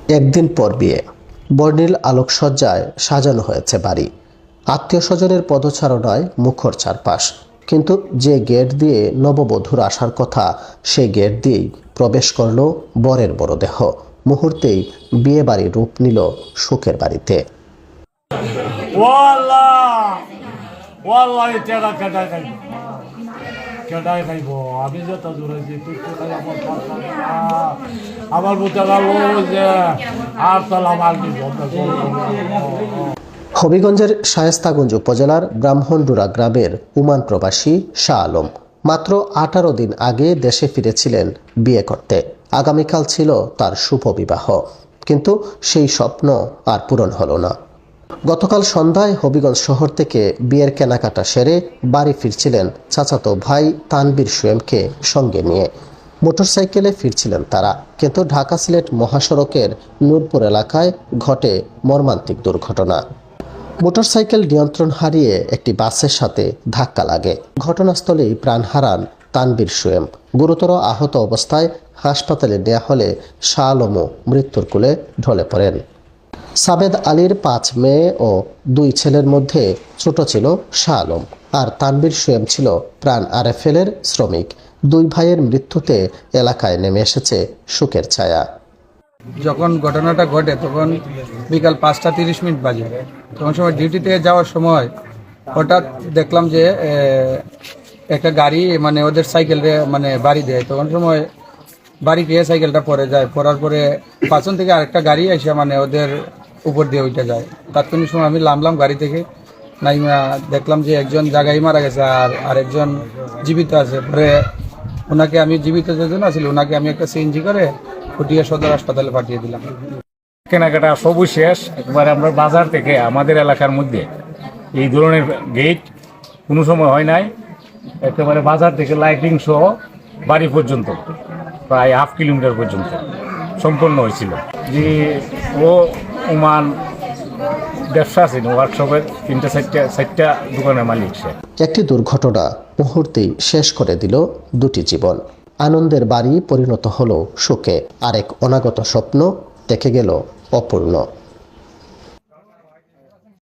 একদিন পর বিয়ে, বর্ণিল আলোকসজ্জায় সাজানো হয়েছে বাড়ি। আত্মীয় স্বজনের পদচারণায় মুখর চারপাশ, কিন্তু যে গেট দিয়ে নববধূর আসার কথা সেই গেট দিয়েই প্রবেশ করল বরের মরদেহ। মুহূর্তেই বিয়ে বাড়ি রূপ নিল সুখের বাড়িতে। আমি যত দূরে আমার বুঝতে পারবো যে আর তাহলে আমার কি হবিগঞ্জের শায়েস্তাগঞ্জ উপজেলার ব্রাহ্মণডুরা গ্রামের ওমান প্রবাসী শাহ আলম মাত্র 18 দিন আগে দেশে ফিরেছিলেন বিয়ে করতে। আগামীকাল ছিল তার শুভ বিবাহ, কিন্তু সেই স্বপ্ন আর পূরণ হলো না। গতকাল সন্ধ্যায় হবিগঞ্জ শহর থেকে বিয়ের কেনাকাটা সেরে বাড়ি ফিরছিলেন চাচাতো ভাই তানবীর সুয়েমকে সঙ্গে নিয়ে। মোটরসাইকেলে ফিরছিলেন তারা, কিন্তু ঢাকা সিলেট মহাসড়কের নূরপুর এলাকায় ঘটে মর্মান্তিক দুর্ঘটনা। মোটরসাইকেল নিয়ন্ত্রণ হারিয়ে একটি বাসের সাথে ধাক্কা লাগে। ঘটনাস্থলেই প্রাণ হারান তানবীর সুয়েম। গুরুতর আহত অবস্থায় হাসপাতালে নেওয়া হলে শাহ আলমও মৃত্যুর কোলে ঢলে পড়েন। সাবেদ আলীর 5 মেয়ে ও 2 ছেলের মধ্যে ছোট ছিল শাহ আলম, আর তানবীর সুয়েম ছিল প্রাণ আরএফএলের শ্রমিক। 2 ভাইয়ের মৃত্যুতে এলাকায় নেমে এসেছে শোকের ছায়া। যখন ঘটনাটা ঘটে তখন বিকাল 5:30 বাজে। তখন সময় ডিউটিতে যাওয়ার সময় হঠাৎ দেখলাম যে একটা গাড়ি মানে ওদের সাইকেলে মানে বাড়ি দেয়। তখন সময় বাড়ি গিয়ে সাইকেলটা পড়ে যায়। পড়ার পরে পাঁচন থেকে আরেকটা গাড়ি এসে মানে ওদের উপর দিয়ে উঠে যায়। তাৎক্ষণিক সময় আমি নামলাম গাড়ি থেকে, নাইমা দেখলাম যে একজন জায়গায় মারা গেছে আর আরেকজন জীবিত আছে। পরে ওনাকে আমি জীবিত যেজন আছিল ওনাকে আমি একটা সিএনজি করে ফুটিয়ে সদর হাসপাতালে পাঠিয়ে দিলাম। কেনাকাটা সবই শেষ। একবার আমরা বাজার থেকে আমাদের এলাকার মধ্যে এই ধরনের গেট কোনো সময় হয় নাই। একেবারে বাজার থেকে লাইটিং সহ বাড়ি পর্যন্ত প্রায় 1/2 কিলোমিটার পর্যন্ত সম্পন্ন হয়েছিল। যে ও ওমান ব্যবসা ছিল, ওয়ার্কশপের 3-4টা দোকানের মালিক সে। একটি দুর্ঘটনা মুহূর্তেই শেষ করে দিল 2টি জীবন। আনন্দের বাড়ি পরিণত হলো শোকে, আরেক অনাগত স্বপ্ন থেকে গেল অপূর্ণ।